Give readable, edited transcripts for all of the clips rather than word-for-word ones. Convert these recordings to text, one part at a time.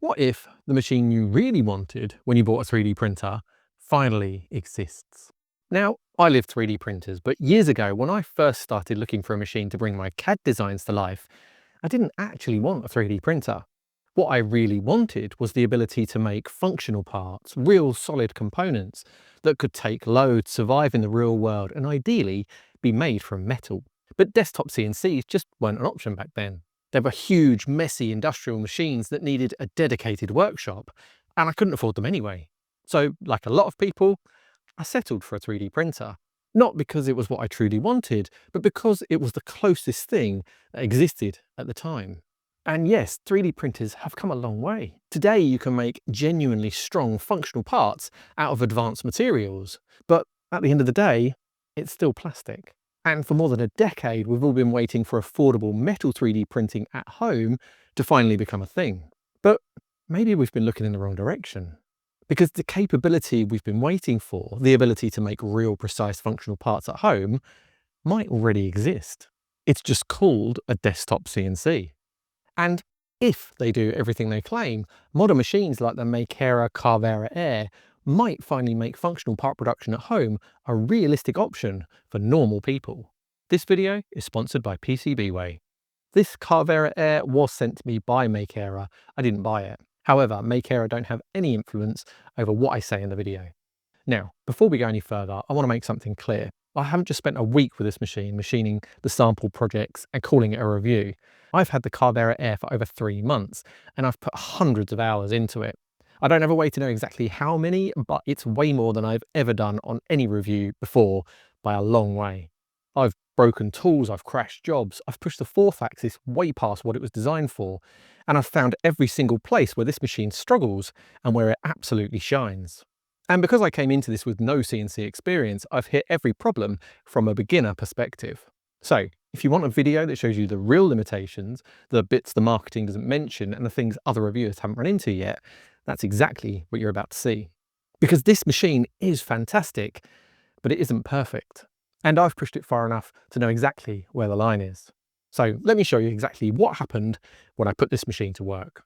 What if the machine you really wanted when you bought a 3D printer finally exists? Now, I live 3D printers, but years ago when I first started looking for a machine to bring my CAD designs to life, I didn't actually want a 3D printer. What I really wanted was the ability to make functional parts, real solid components that could take loads, survive in the real world, and ideally be made from metal. But desktop CNCs just weren't an option back then. They were huge, messy industrial machines that needed a dedicated workshop, and I couldn't afford them anyway. So, like a lot of people, I settled for a 3D printer. Not because it was what I truly wanted, but because it was the closest thing that existed at the time. And yes, 3D printers have come a long way. Today you can make genuinely strong functional parts out of advanced materials, but at the end of the day, it's still plastic. And for more than a decade, we've all been waiting for affordable metal 3D printing at home to finally become a thing. But maybe we've been looking in the wrong direction. Because the capability we've been waiting for, the ability to make real precise functional parts at home, might already exist. It's just called a desktop CNC. And if they do everything they claim, modern machines like the Makera Carvera Air might finally make functional part production at home a realistic option for normal people. This video is sponsored by PCBWay. This Carvera Air was sent to me by Makera. I didn't buy it. However, Makera don't have any influence over what I say in the video. Now, before we go any further, I want to make something clear. I haven't just spent a week with this machine, machining the sample projects and calling it a review. I've had the Carvera Air for over 3 months, and I've put hundreds of hours into it. I don't have a way to know exactly how many, but it's way more than I've ever done on any review before by a long way. I've broken tools, I've crashed jobs, I've pushed the fourth axis way past what it was designed for, and I've found every single place where this machine struggles and where it absolutely shines. And because I came into this with no CNC experience, I've hit every problem from a beginner perspective. So, if you want a video that shows you the real limitations, the bits the marketing doesn't mention, and the things other reviewers haven't run into yet, that's exactly what you're about to see. Because this machine is fantastic, but it isn't perfect. And I've pushed it far enough to know exactly where the line is. So let me show you exactly what happened when I put this machine to work.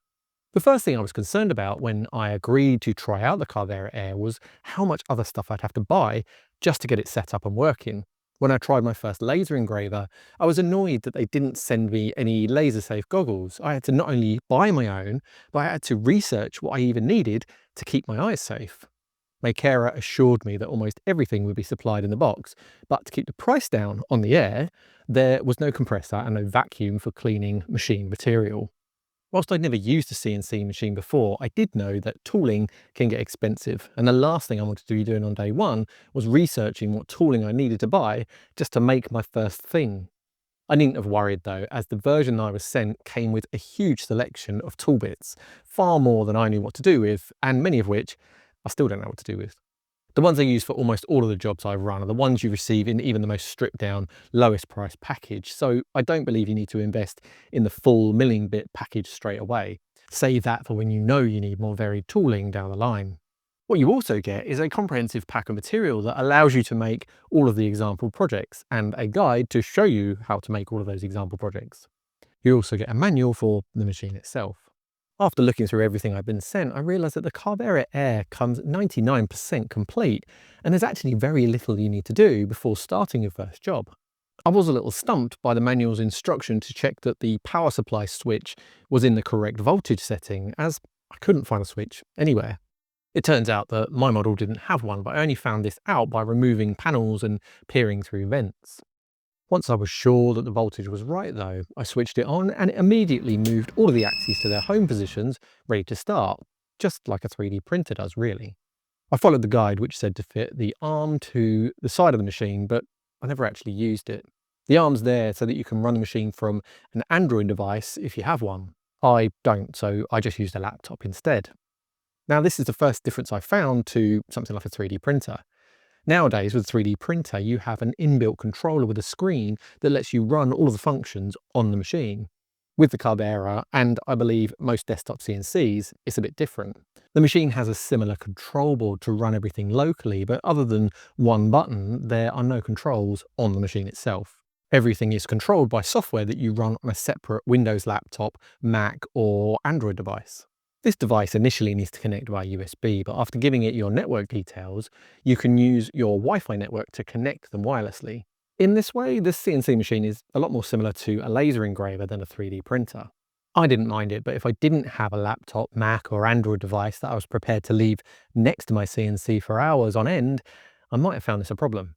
The first thing I was concerned about when I agreed to try out the Carvera Air was how much other stuff I'd have to buy just to get it set up and working. When I tried my first laser engraver, I was annoyed that they didn't send me any laser-safe goggles. I had to not only buy my own, but I had to research what I even needed to keep my eyes safe. Makera assured me that almost everything would be supplied in the box, but to keep the price down on the Air, there was no compressor and no vacuum for cleaning machine material. Whilst I'd never used a CNC machine before, I did know that tooling can get expensive, and the last thing I wanted to be doing on day one was researching what tooling I needed to buy just to make my first thing. I needn't have worried though, as the version I was sent came with a huge selection of tool bits, far more than I knew what to do with, and many of which I still don't know what to do with. The ones I use for almost all of the jobs I've run are the ones you receive in even the most stripped down, lowest price package, so I don't believe you need to invest in the full milling bit package straight away. Save that for when you know you need more varied tooling down the line. What you also get is a comprehensive pack of material that allows you to make all of the example projects, and a guide to show you how to make all of those example projects. You also get a manual for the machine itself. After looking through everything I've been sent, I realised that the Carvera Air comes 99% complete, and there's actually very little you need to do before starting your first job. I was a little stumped by the manual's instruction to check that the power supply switch was in the correct voltage setting, as I couldn't find a switch anywhere. It turns out that my model didn't have one, but I only found this out by removing panels and peering through vents. Once I was sure that the voltage was right though, I switched it on and it immediately moved all of the axes to their home positions, ready to start, just like a 3D printer does really. I followed the guide which said to fit the arm to the side of the machine, but I never actually used it. The arm's there so that you can run the machine from an Android device if you have one. I don't, so I just used a laptop instead. Now this is the first difference I found to something like a 3D printer. Nowadays, with a 3D printer, you have an inbuilt controller with a screen that lets you run all of the functions on the machine. With the Carvera, and I believe most desktop CNCs, it's a bit different. The machine has a similar control board to run everything locally, but other than one button, there are no controls on the machine itself. Everything is controlled by software that you run on a separate Windows laptop, Mac, or Android device. This device initially needs to connect via USB, but after giving it your network details, you can use your Wi-Fi network to connect them wirelessly. In this way, this CNC machine is a lot more similar to a laser engraver than a 3D printer. I didn't mind it, but if I didn't have a laptop, Mac or Android device that I was prepared to leave next to my CNC for hours on end, I might have found this a problem.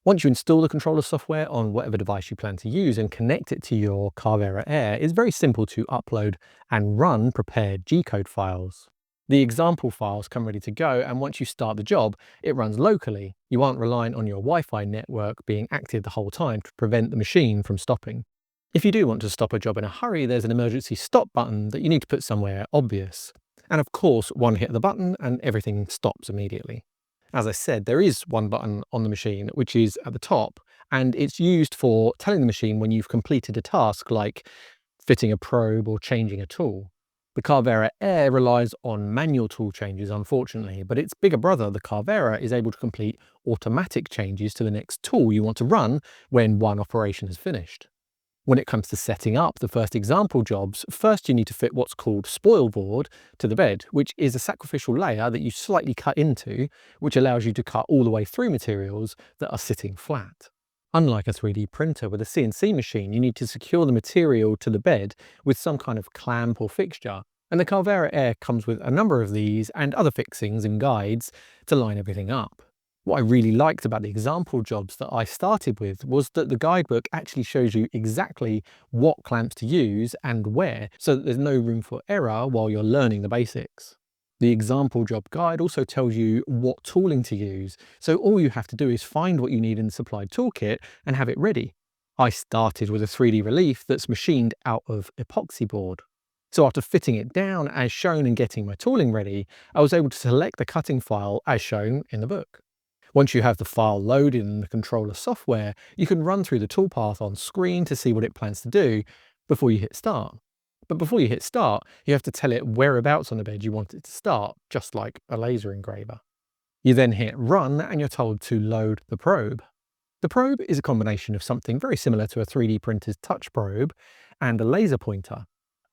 Once you install the controller software on whatever device you plan to use and connect it to your Carvera Air, it's very simple to upload and run prepared G-code files. The example files come ready to go, and once you start the job, it runs locally. You aren't relying on your Wi-Fi network being active the whole time to prevent the machine from stopping. If you do want to stop a job in a hurry, there's an emergency stop button that you need to put somewhere obvious. And of course, one hit of the button and everything stops immediately. As I said, there is one button on the machine, which is at the top, and it's used for telling the machine when you've completed a task like fitting a probe or changing a tool. The Carvera Air relies on manual tool changes, unfortunately, but its bigger brother, the Carvera, is able to complete automatic changes to the next tool you want to run when one operation has finished. When it comes to setting up the first example jobs, first you need to fit what's called spoil board to the bed, which is a sacrificial layer that you slightly cut into, which allows you to cut all the way through materials that are sitting flat. Unlike a 3D printer with a CNC machine, you need to secure the material to the bed with some kind of clamp or fixture, and the Carvera Air comes with a number of these and other fixings and guides to line everything up. What I really liked about the example jobs that I started with was that the guidebook actually shows you exactly what clamps to use and where, so that there's no room for error while you're learning the basics. The example job guide also tells you what tooling to use, so all you have to do is find what you need in the supplied toolkit and have it ready. I started with a 3D relief that's machined out of epoxy board. So after fitting it down as shown and getting my tooling ready, I was able to select the cutting file as shown in the book. Once you have the file loaded in the controller software, you can run through the toolpath on screen to see what it plans to do before you hit start. But before you hit start, you have to tell it whereabouts on the bed you want it to start, just like a laser engraver. You then hit run and you're told to load the probe. The probe is a combination of something very similar to a 3D printer's touch probe and a laser pointer.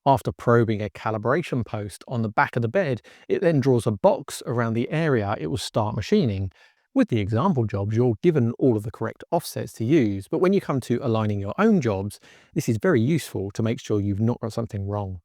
After probing a calibration post on the back of the bed, it then draws a box around the area it will start machining. With the example jobs, you're given all of the correct offsets to use, but when you come to aligning your own jobs, this is very useful to make sure you've not got something wrong.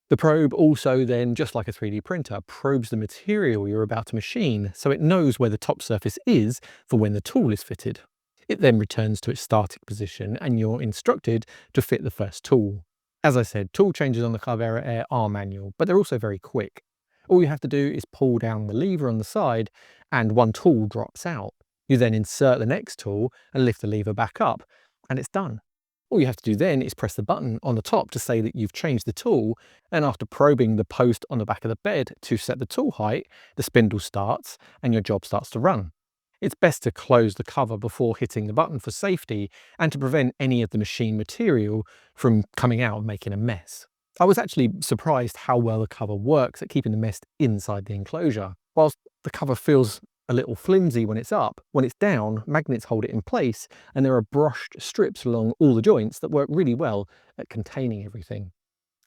The probe also then, just like a 3D printer, probes the material you're about to machine, so it knows where the top surface is for when the tool is fitted. It then returns to its starting position and you're instructed to fit the first tool. As I said, tool changes on the Carvera Air are manual, but they're also very quick. All you have to do is pull down the lever on the side and one tool drops out. You then insert the next tool and lift the lever back up and it's done. All you have to do then is press the button on the top to say that you've changed the tool, and after probing the post on the back of the bed to set the tool height, the spindle starts and your job starts to run. It's best to close the cover before hitting the button for safety and to prevent any of the machine material from coming out and making a mess. I was actually surprised how well the cover works at keeping the mess inside the enclosure. Whilst the cover feels a little flimsy when it's up, when it's down, magnets hold it in place and there are brushed strips along all the joints that work really well at containing everything.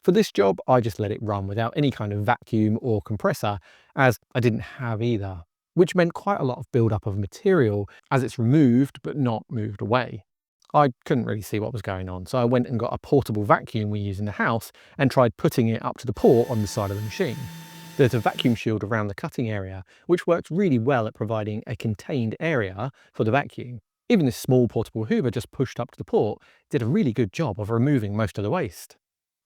For this job, I just let it run without any kind of vacuum or compressor, as I didn't have either, which meant quite a lot of build-up of material as it's removed but not moved away. I couldn't really see what was going on, so I went and got a portable vacuum we use in the house and tried putting it up to the port on the side of the machine. There's a vacuum shield around the cutting area, which works really well at providing a contained area for the vacuum. Even this small portable hoover just pushed up to the port did a really good job of removing most of the waste.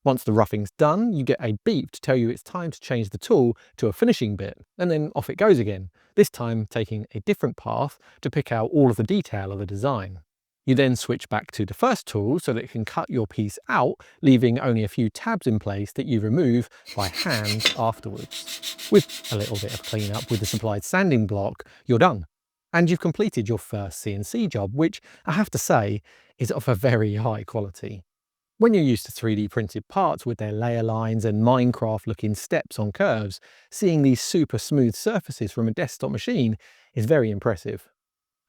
Once the roughing's done, you get a beep to tell you it's time to change the tool to a finishing bit, and then off it goes again, this time taking a different path to pick out all of the detail of the design. You then switch back to the first tool so that it can cut your piece out, leaving only a few tabs in place that you remove by hand afterwards. With a little bit of cleanup with the supplied sanding block, you're done. And you've completed your first CNC job, which I have to say is of a very high quality. When you're used to 3D printed parts with their layer lines and Minecraft looking steps on curves, seeing these super smooth surfaces from a desktop machine is very impressive.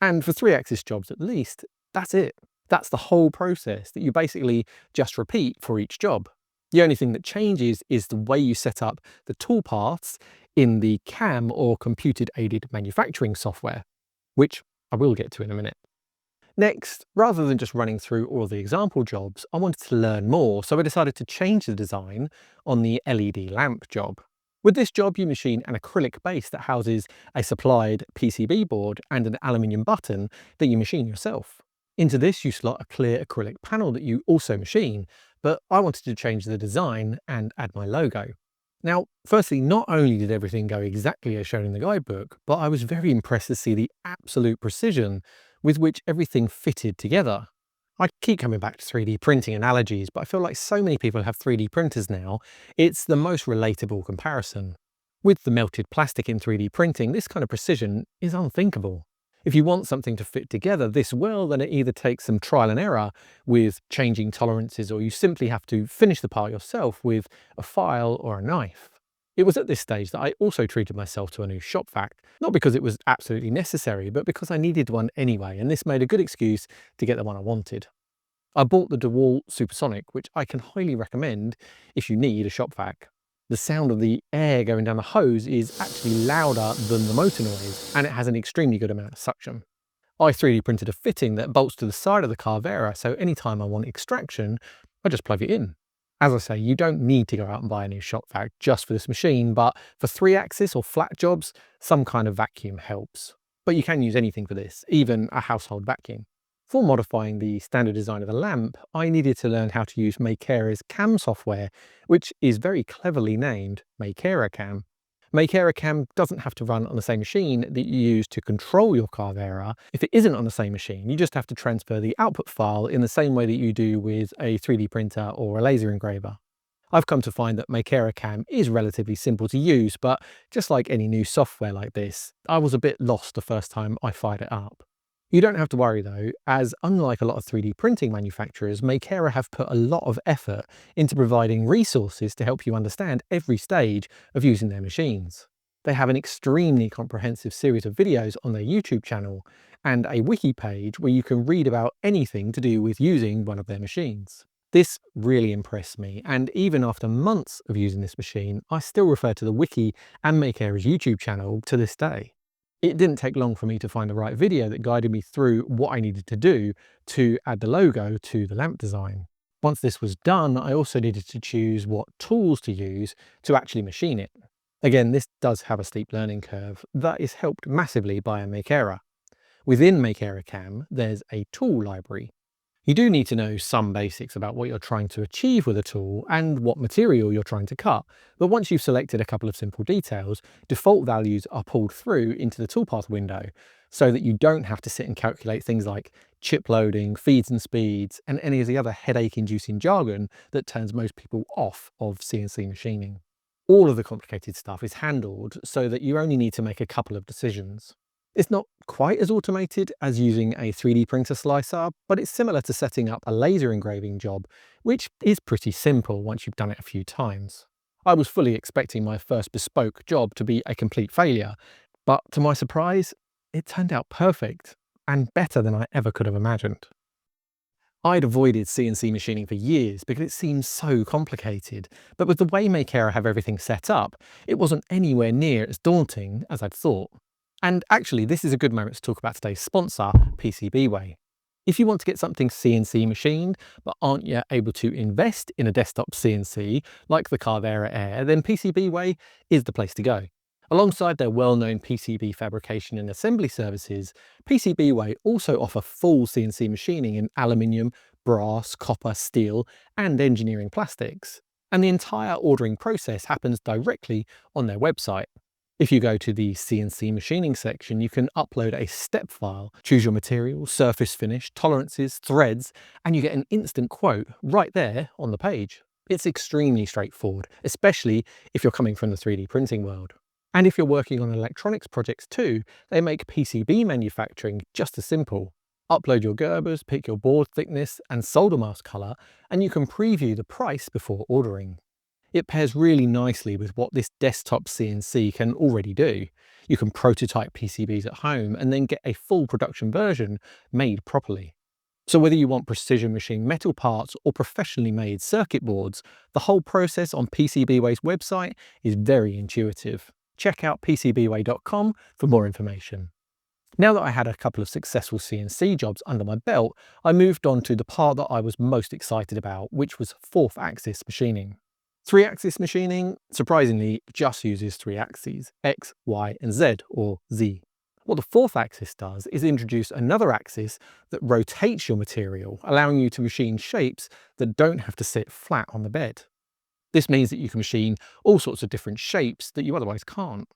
And for 3-axis jobs at least, that's it. That's the whole process that you basically just repeat for each job. The only thing that changes is the way you set up the toolpaths in the CAM or computer-aided manufacturing software, which I will get to in a minute. Next, rather than just running through all the example jobs, I wanted to learn more, so I decided to change the design on the LED lamp job. With this job, you machine an acrylic base that houses a supplied PCB board and an aluminium button that you machine yourself. Into this, you slot a clear acrylic panel that you also machine, but I wanted to change the design and add my logo. Now, firstly, not only did everything go exactly as shown in the guidebook, but I was very impressed to see the absolute precision with which everything fitted together. I keep coming back to 3D printing analogies, but I feel like so many people have 3D printers now, it's the most relatable comparison. With the melted plastic in 3D printing, this kind of precision is unthinkable. If you want something to fit together this well, then it either takes some trial and error with changing tolerances, or you simply have to finish the part yourself with a file or a knife. It was at this stage that I also treated myself to a new shop vac, not because it was absolutely necessary, but because I needed one anyway, and this made a good excuse to get the one I wanted. I bought the Dewalt Stealthsonic, which I can highly recommend if you need a shop vac. The sound of the air going down the hose is actually louder than the motor noise, and it has an extremely good amount of suction. I 3D printed a fitting that bolts to the side of the Carvera, so anytime I want extraction, I just plug it in. As I say, you don't need to go out and buy a new shop vac just for this machine, but for 3-axis or flat jobs, some kind of vacuum helps. But you can use anything for this, even a household vacuum. For modifying the standard design of the lamp, I needed to learn how to use Makera's CAM software, which is very cleverly named Makera Cam. Makera Cam doesn't have to run on the same machine that you use to control your Carvera. If it isn't on the same machine, you just have to transfer the output file in the same way that you do with a 3D printer or a laser engraver. I've come to find that Makera Cam is relatively simple to use, but just like any new software like this, I was a bit lost the first time I fired it up. You don't have to worry though, as unlike a lot of 3D printing manufacturers, Makera have put a lot of effort into providing resources to help you understand every stage of using their machines. They have an extremely comprehensive series of videos on their YouTube channel and a wiki page where you can read about anything to do with using one of their machines. This really impressed me, and even after months of using this machine, I still refer to the wiki and Makera's YouTube channel to this day. It didn't take long for me to find the right video that guided me through what I needed to do to add the logo to the lamp design. Once this was done, I also needed to choose what tools to use to actually machine it. Again, this does have a steep learning curve that is helped massively by a Makera. Within Makera Cam, there's a tool library. You do need to know some basics about what you're trying to achieve with a tool and what material you're trying to cut, but once you've selected a couple of simple details, default values are pulled through into the toolpath window so that you don't have to sit and calculate things like chip loading, feeds and speeds, and any of the other headache-inducing jargon that turns most people off of CNC machining. All of the complicated stuff is handled so that you only need to make a couple of decisions. It's not quite as automated as using a 3D printer slicer, but it's similar to setting up a laser engraving job, which is pretty simple once you've done it a few times. I was fully expecting my first bespoke job to be a complete failure, but to my surprise, it turned out perfect and better than I ever could have imagined. I'd avoided CNC machining for years because it seems so complicated, but with the way Makera have everything set up, it wasn't anywhere near as daunting as I'd thought. And actually, this is a good moment to talk about today's sponsor, PCBWay. If you want to get something CNC machined, but aren't yet able to invest in a desktop CNC like the Carvera Air, then PCBWay is the place to go. Alongside their well-known PCB fabrication and assembly services, PCBWay also offer full CNC machining in aluminium, brass, copper, steel, and engineering plastics. And the entire ordering process happens directly on their website. If you go to the CNC machining section, you can upload a step file, choose your material, surface finish, tolerances, threads, and you get an instant quote right there on the page. It's extremely straightforward, especially if you're coming from the 3D printing world. And if you're working on electronics projects too, they make PCB manufacturing just as simple. Upload your Gerbers, pick your board thickness and solder mask color, and you can preview the price before ordering. It pairs really nicely with what this desktop CNC can already do. You can prototype PCBs at home and then get a full production version made properly. So whether you want precision machined metal parts or professionally made circuit boards, the whole process on PCBWay's website is very intuitive. Check out PCBWay.com for more information. Now that I had a couple of successful CNC jobs under my belt, I moved on to the part that I was most excited about, which was fourth axis machining. Three-axis machining, surprisingly, just uses three axes, X, Y, and Z, or Z. What the fourth axis does is introduce another axis that rotates your material, allowing you to machine shapes that don't have to sit flat on the bed. This means that you can machine all sorts of different shapes that you otherwise can't.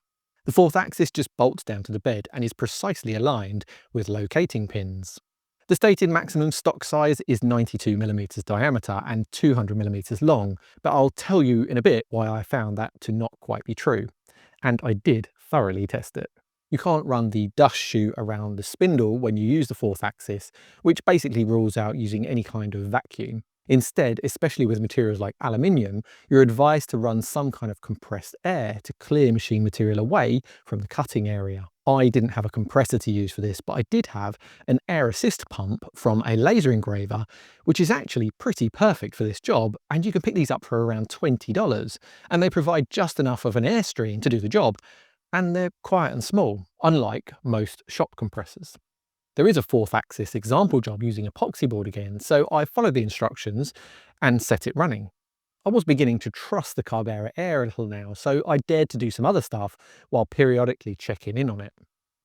The fourth axis just bolts down to the bed and is precisely aligned with locating pins. The stated maximum stock size is 92mm diameter and 200mm long, but I'll tell you in a bit why I found that to not quite be true. And I did thoroughly test it. You can't run the dust chute around the spindle when you use the fourth axis, which basically rules out using any kind of vacuum. Instead, especially with materials like aluminium, you're advised to run some kind of compressed air to clear machine material away from the cutting area. I didn't have a compressor to use for this, but I did have an air assist pump from a laser engraver, which is actually pretty perfect for this job, and you can pick these up for around $20, and they provide just enough of an airstream to do the job, and they're quiet and small, unlike most shop compressors. There is a fourth axis example job using epoxy board again, so I followed the instructions and set it running. I was beginning to trust the Carvera Air a little now, so I dared to do some other stuff while periodically checking in on it.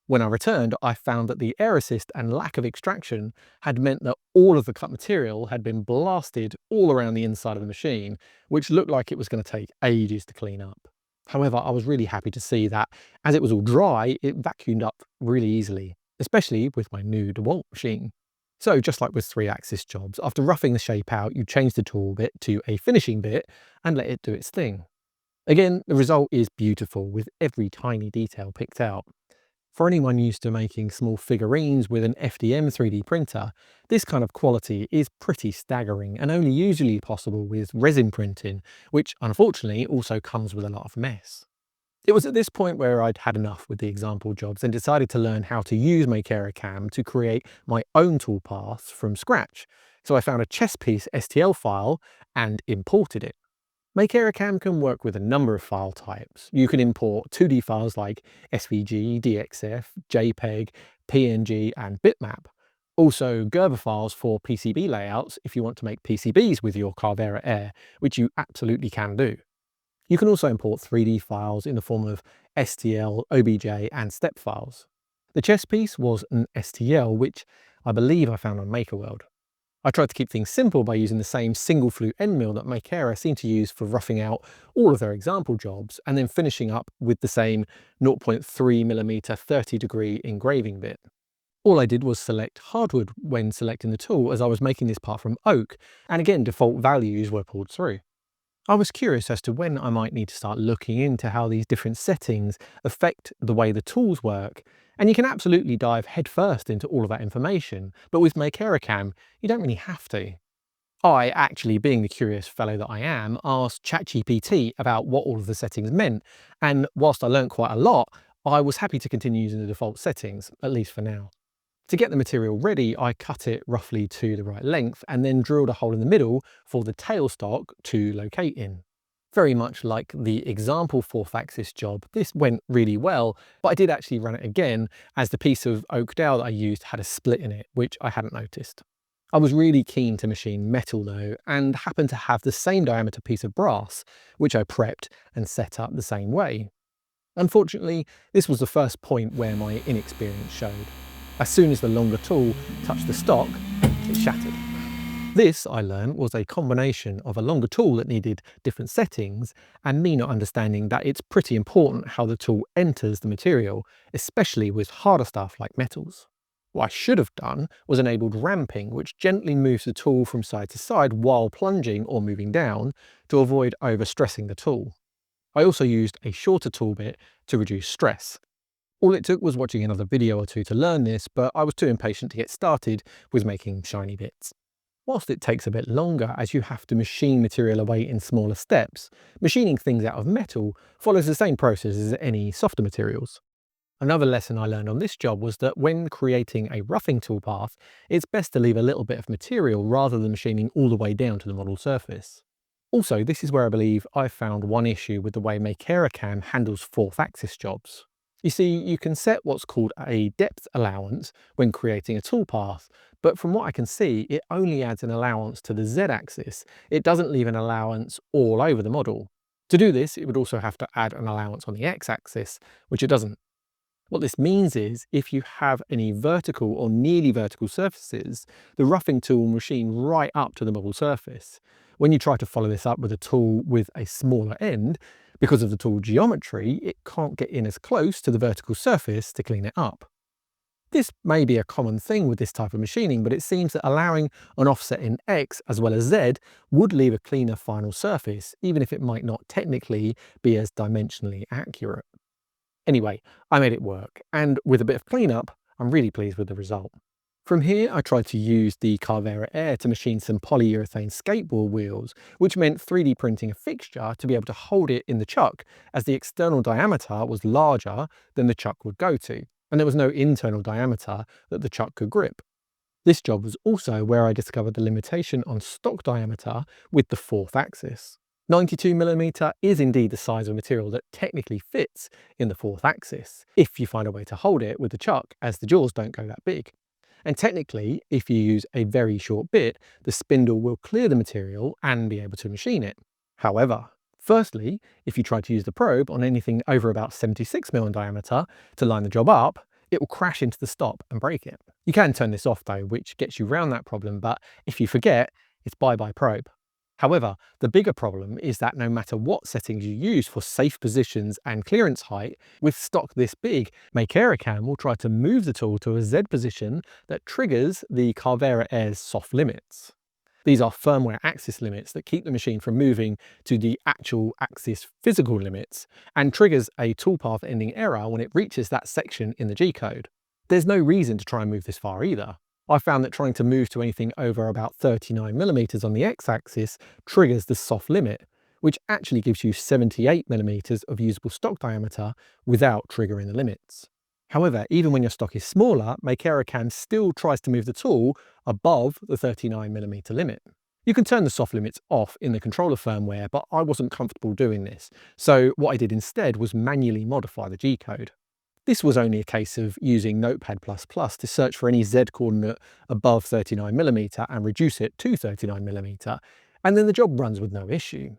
When I returned, I found that the air assist and lack of extraction had meant that all of the cut material had been blasted all around the inside of the machine, which looked like it was going to take ages to clean up. However, I was really happy to see that as it was all dry, it vacuumed up really easily, especially with my new Dewalt machine. So just like with three-axis jobs, after roughing the shape out, you change the tool bit to a finishing bit and let it do its thing. Again, the result is beautiful with every tiny detail picked out. For anyone used to making small figurines with an FDM 3D printer, this kind of quality is pretty staggering and only usually possible with resin printing, which unfortunately also comes with a lot of mess. It was at this point where I'd had enough with the example jobs and decided to learn how to use Makera Cam to create my own toolpath from scratch. So I found a chess piece STL file and imported it. Makera Cam can work with a number of file types. You can import 2D files like SVG, DXF, JPEG, PNG and bitmap. Also Gerber files for PCB layouts if you want to make PCBs with your Carvera Air, which you absolutely can do. You can also import 3D files in the form of STL, OBJ and step files. The chess piece was an STL, which I believe I found on MakerWorld. I tried to keep things simple by using the same single flute end mill that Makera seem to use for roughing out all of their example jobs, and then finishing up with the same 0.3mm 30-degree engraving bit. All I did was select hardwood when selecting the tool, as I was making this part from oak, and again default values were pulled through. I was curious as to when I might need to start looking into how these different settings affect the way the tools work, and you can absolutely dive headfirst into all of that information, but with Makera Cam, you don't really have to. I, actually being the curious fellow that I am, asked ChatGPT about what all of the settings meant, and whilst I learned quite a lot, I was happy to continue using the default settings, at least for now. To get the material ready, I cut it roughly to the right length and then drilled a hole in the middle for the tailstock to locate in. Very much like the example fourth axis job, this went really well, but I did actually run it again as the piece of oak dowel that I used had a split in it, which I hadn't noticed. I was really keen to machine metal though, and happened to have the same diameter piece of brass, which I prepped and set up the same way. Unfortunately, this was the first point where my inexperience showed. As soon as the longer tool touched the stock, it shattered. This, I learned, was a combination of a longer tool that needed different settings and me not understanding that it's pretty important how the tool enters the material, especially with harder stuff like metals. What I should have done was enabled ramping, which gently moves the tool from side to side while plunging or moving down to avoid overstressing the tool. I also used a shorter tool bit to reduce stress. All it took was watching another video or two to learn this, but I was too impatient to get started with making shiny bits. Whilst it takes a bit longer as you have to machine material away in smaller steps, machining things out of metal follows the same process as any softer materials. Another lesson I learned on this job was that when creating a roughing toolpath, it's best to leave a little bit of material rather than machining all the way down to the model surface. Also, this is where I believe I found one issue with the way Makera handles fourth axis jobs. You see, you can set what's called a depth allowance when creating a toolpath, but from what I can see, it only adds an allowance to the z-axis. It doesn't leave an allowance all over the model. To do this, it would also have to add an allowance on the x-axis, which it doesn't. What this means is if you have any vertical or nearly vertical surfaces, the roughing tool will machine right up to the model surface. When you try to follow this up with a tool with a smaller end, because of the tool geometry, it can't get in as close to the vertical surface to clean it up. This may be a common thing with this type of machining, but it seems that allowing an offset in X as well as Z would leave a cleaner final surface, even if it might not technically be as dimensionally accurate. Anyway, I made it work, and with a bit of cleanup, I'm really pleased with the result. From here, I tried to use the Carvera Air to machine some polyurethane skateboard wheels, which meant 3D printing a fixture to be able to hold it in the chuck, as the external diameter was larger than the chuck would go to, and there was no internal diameter that the chuck could grip. This job was also where I discovered the limitation on stock diameter with the fourth axis. 92mm is indeed the size of material that technically fits in the fourth axis, if you find a way to hold it with the chuck, as the jaws don't go that big. And technically, if you use a very short bit, the spindle will clear the material and be able to machine it. However, firstly, if you try to use the probe on anything over about 76mm in diameter to line the job up, it will crash into the stop and break it. You can turn this off though, which gets you around that problem, but if you forget, it's bye-bye probe. However, the bigger problem is that no matter what settings you use for safe positions and clearance height, with stock this big, Makera will try to move the tool to a Z position that triggers the Carvera Air's soft limits. These are firmware axis limits that keep the machine from moving to the actual axis physical limits and triggers a toolpath ending error when it reaches that section in the G-code. There's no reason to try and move this far either. I found that trying to move to anything over about 39mm on the x-axis triggers the soft limit, which actually gives you 78mm of usable stock diameter without triggering the limits. However, even when your stock is smaller, Makera still tries to move the tool above the 39mm limit. You can turn the soft limits off in the controller firmware, but I wasn't comfortable doing this, so what I did instead was manually modify the G-code. This was only a case of using Notepad++ to search for any Z coordinate above 39mm and reduce it to 39mm, and then the job runs with no issue.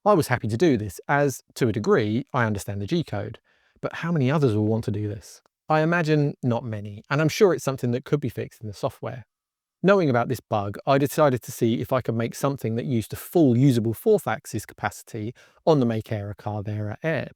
I was happy to do this as, to a degree, I understand the G-code, but how many others will want to do this? I imagine not many, and I'm sure it's something that could be fixed in the software. Knowing about this bug, I decided to see if I could make something that used a full usable fourth axis capacity on the Makera Carvera Air.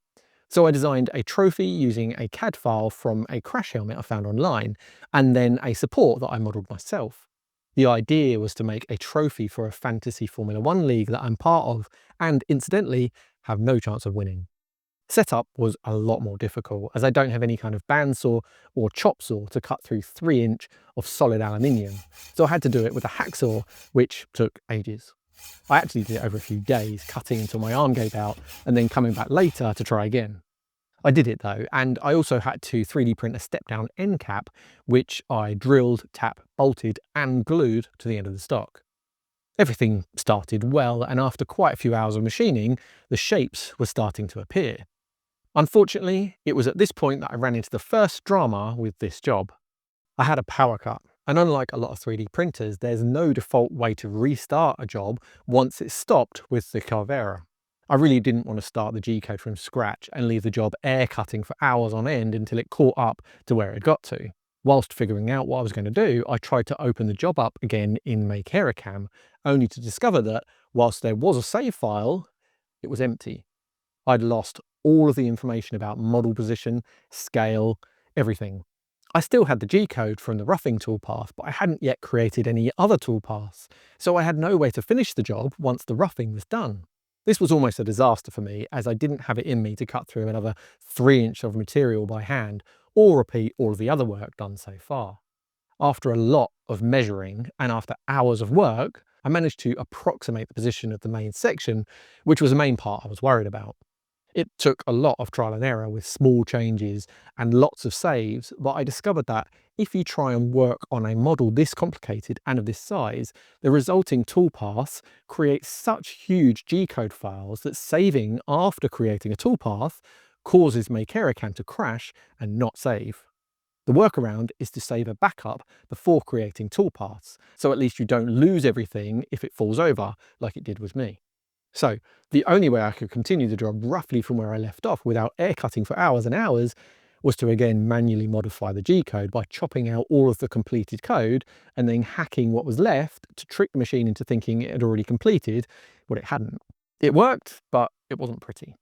So I designed a trophy using a CAD file from a crash helmet I found online, and then a support that I modelled myself. The idea was to make a trophy for a fantasy Formula 1 league that I'm part of, and incidentally, have no chance of winning. Setup was a lot more difficult, as I don't have any kind of bandsaw or chop saw to cut through 3" of solid aluminium, so I had to do it with a hacksaw, which took ages. I actually did it over a few days, cutting until my arm gave out and then coming back later to try again. I did it though, and I also had to 3D print a step-down end cap, which I drilled, tapped, bolted and glued to the end of the stock. Everything started well, and after quite a few hours of machining, the shapes were starting to appear. Unfortunately, it was at this point that I ran into the first drama with this job. I had a power cut, and unlike a lot of 3D printers, there's no default way to restart a job once it's stopped with the Carvera. I really didn't want to start the G-code from scratch and leave the job air cutting for hours on end until it caught up to where it got to. Whilst figuring out what I was going to do, I tried to open the job up again in Makera, only to discover that whilst there was a save file, it was empty. I'd lost all of the information about model position, scale, everything. I still had the G-code from the roughing toolpath, but I hadn't yet created any other toolpaths, so I had no way to finish the job once the roughing was done. This was almost a disaster for me, as I didn't have it in me to cut through another 3" of material by hand, or repeat all of the other work done so far. After a lot of measuring, and after hours of work, I managed to approximate the position of the main section, which was the main part I was worried about. It took a lot of trial and error with small changes and lots of saves, but I discovered that if you try and work on a model this complicated and of this size, the resulting toolpaths create such huge G-code files that saving after creating a toolpath causes Makera to crash and not save. The workaround is to save a backup before creating toolpaths, so at least you don't lose everything if it falls over, like it did with me. So the only way I could continue the job roughly from where I left off without air cutting for hours and hours was to again manually modify the G code by chopping out all of the completed code and then hacking what was left to trick the machine into thinking it had already completed what it hadn't. It worked, but it wasn't pretty.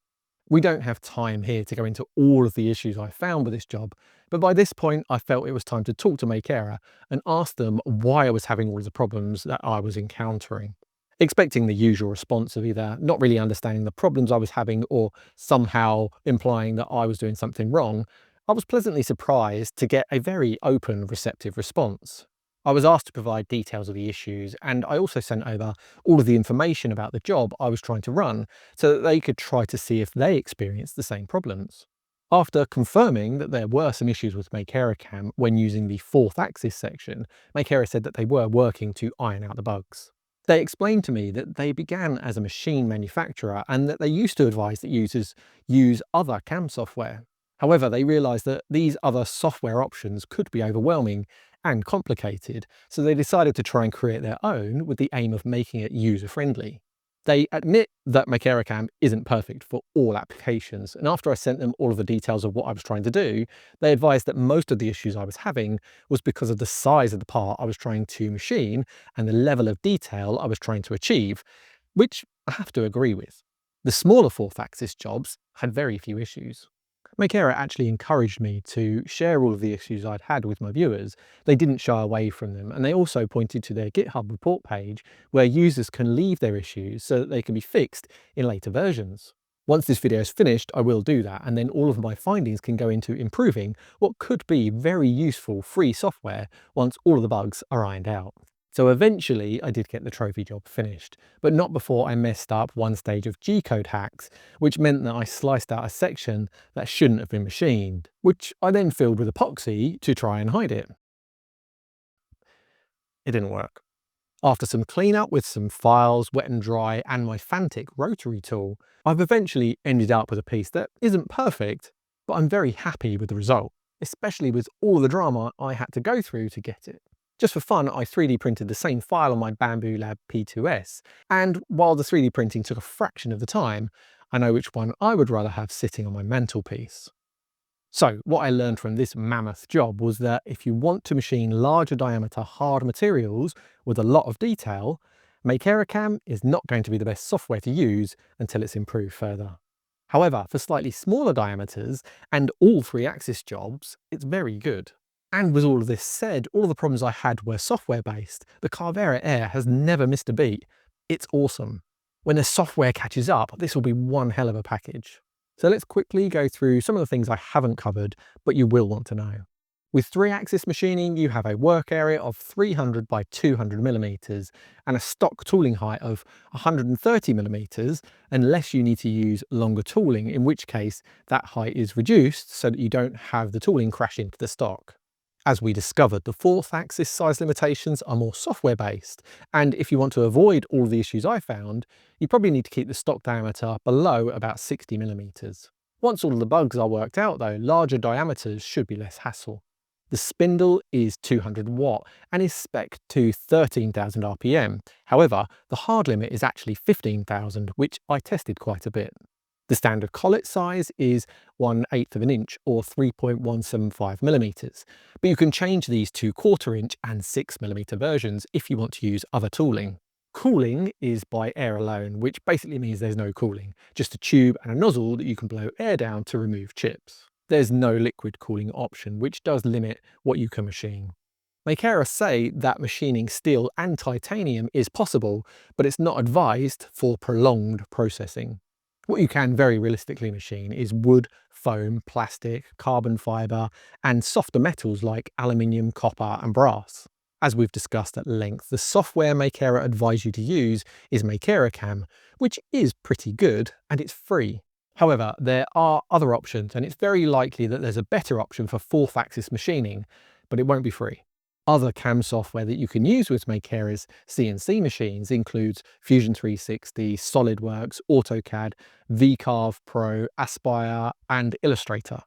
We don't have time here to go into all of the issues I found with this job, but by this point I felt it was time to talk to Makera and ask them why I was having all of the problems that I was encountering. Expecting the usual response of either not really understanding the problems I was having or somehow implying that I was doing something wrong, I was pleasantly surprised to get a very open, receptive response. I was asked to provide details of the issues, and I also sent over all of the information about the job I was trying to run so that they could try to see if they experienced the same problems. After confirming that there were some issues with Makera when using the fourth axis section, Makera said that they were working to iron out the bugs. They explained to me that they began as a machine manufacturer and that they used to advise that users use other CAM software. However, they realised that these other software options could be overwhelming and complicated, so they decided to try and create their own with the aim of making it user-friendly. They admit that Makera isn't perfect for all applications, and after I sent them all of the details of what I was trying to do, they advised that most of the issues I was having was because of the size of the part I was trying to machine and the level of detail I was trying to achieve, which I have to agree with. The smaller fourth axis jobs had very few issues. Makera actually encouraged me to share all of the issues I'd had with my viewers. They didn't shy away from them, and they also pointed to their GitHub report page where users can leave their issues so that they can be fixed in later versions. Once this video is finished, I will do that, and then all of my findings can go into improving what could be very useful free software once all of the bugs are ironed out. So eventually I did get the trophy job finished, but not before I messed up one stage of G-code hacks, which meant that I sliced out a section that shouldn't have been machined, which I then filled with epoxy to try and hide it. It didn't work. After some cleanup with some files, wet and dry, and my Fantic rotary tool, I've eventually ended up with a piece that isn't perfect, but I'm very happy with the result, especially with all the drama I had to go through to get it. Just for fun, I 3D printed the same file on my Bamboo Lab P2S, and while the 3D printing took a fraction of the time, I know which one I would rather have sitting on my mantelpiece. So what I learned from this mammoth job was that if you want to machine larger diameter hard materials with a lot of detail, Makera is not going to be the best software to use until it's improved further. However, for slightly smaller diameters and all 3-axis jobs, it's very good. And with all of this said, all of the problems I had were software-based. The Carvera Air has never missed a beat. It's awesome. When the software catches up, this will be one hell of a package. So let's quickly go through some of the things I haven't covered, but you will want to know. With 3-axis machining, you have a work area of 300 by 200 millimeters and a stock tooling height of 130 millimeters, unless you need to use longer tooling, in which case that height is reduced so that you don't have the tooling crash into the stock. As we discovered, the 4th axis size limitations are more software-based, and if you want to avoid all the issues I found, you probably need to keep the stock diameter below about 60 millimeters. Once all of the bugs are worked out though, larger diameters should be less hassle. The spindle is 200 watt and is spec'd to 13,000 RPM. However, the hard limit is actually 15,000, which I tested quite a bit. The standard collet size is 1/8 of an inch or 3.175 millimeters, but you can change these to 1/4 inch and 6 millimeter versions if you want to use other tooling. Cooling is by air alone, which basically means there's no cooling, just a tube and a nozzle that you can blow air down to remove chips. There's no liquid cooling option, which does limit what you can machine. Makera say that machining steel and titanium is possible, but it's not advised for prolonged processing. What you can very realistically machine is wood, foam, plastic, carbon fibre, and softer metals like aluminium, copper, and brass. As we've discussed at length, the software Makera advise you to use is Makera which is pretty good and it's free. However, there are other options, and it's very likely that there's a better option for fourth axis machining, but it won't be free. Other CAM software that you can use with Makera's CNC machines includes Fusion 360, SolidWorks, AutoCAD, VCarve Pro, Aspire, and Illustrator.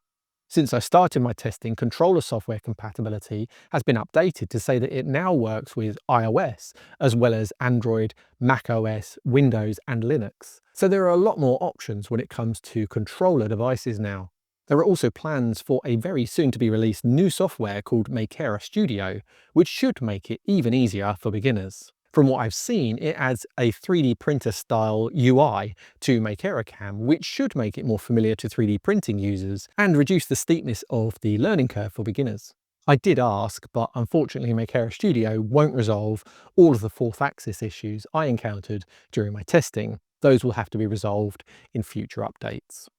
Since I started my testing, controller software compatibility has been updated to say that it now works with iOS, as well as Android, macOS, Windows, and Linux. So there are a lot more options when it comes to controller devices now. There are also plans for a very soon to be released new software called Makera Studio, which should make it even easier for beginners. From what I've seen, it adds a 3D printer style UI to Makera Cam, which should make it more familiar to 3D printing users and reduce the steepness of the learning curve for beginners. I did ask, but unfortunately Makera Studio won't resolve all of the fourth axis issues I encountered during my testing. Those will have to be resolved in future updates.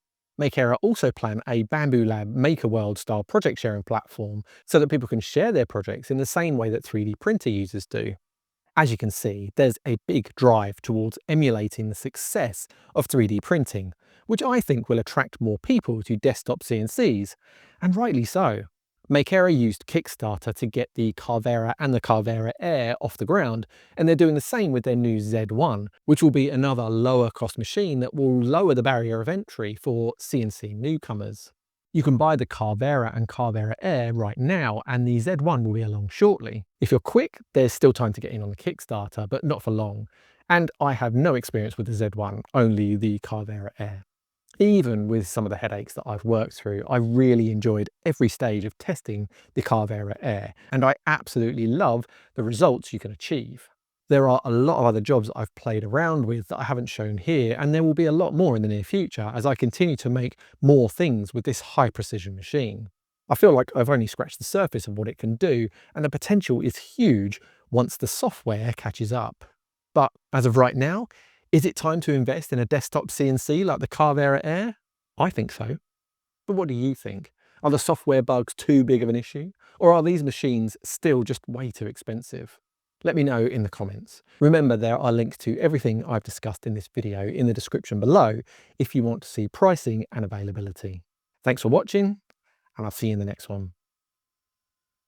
Makera also plan a Bamboo Lab MakerWorld style project sharing platform so that people can share their projects in the same way that 3D printer users do. As you can see, there's a big drive towards emulating the success of 3D printing, which I think will attract more people to desktop CNCs, and rightly so. Makera used Kickstarter to get the Carvera and the Carvera Air off the ground, and they're doing the same with their new Z1, which will be another lower cost machine that will lower the barrier of entry for CNC newcomers. You can buy the Carvera and Carvera Air right now, and the Z1 will be along shortly. If you're quick, there's still time to get in on the Kickstarter, but not for long. And I have no experience with the Z1, only the Carvera Air. Even with some of the headaches that I've worked through, I really enjoyed every stage of testing the Carvera Air, and I absolutely love the results you can achieve. There are a lot of other jobs that I've played around with that I haven't shown here, and there will be a lot more in the near future as I continue to make more things with this high precision machine. I feel like I've only scratched the surface of what it can do, and the potential is huge once the software catches up. But as of right now, is it time to invest in a desktop CNC like the Carvera Air? I think so. But what do you think? Are the software bugs too big of an issue? Or are these machines still just way too expensive? Let me know in the comments. Remember, there are links to everything I've discussed in this video in the description below if you want to see pricing and availability. Thanks for watching, and I'll see you in the next one.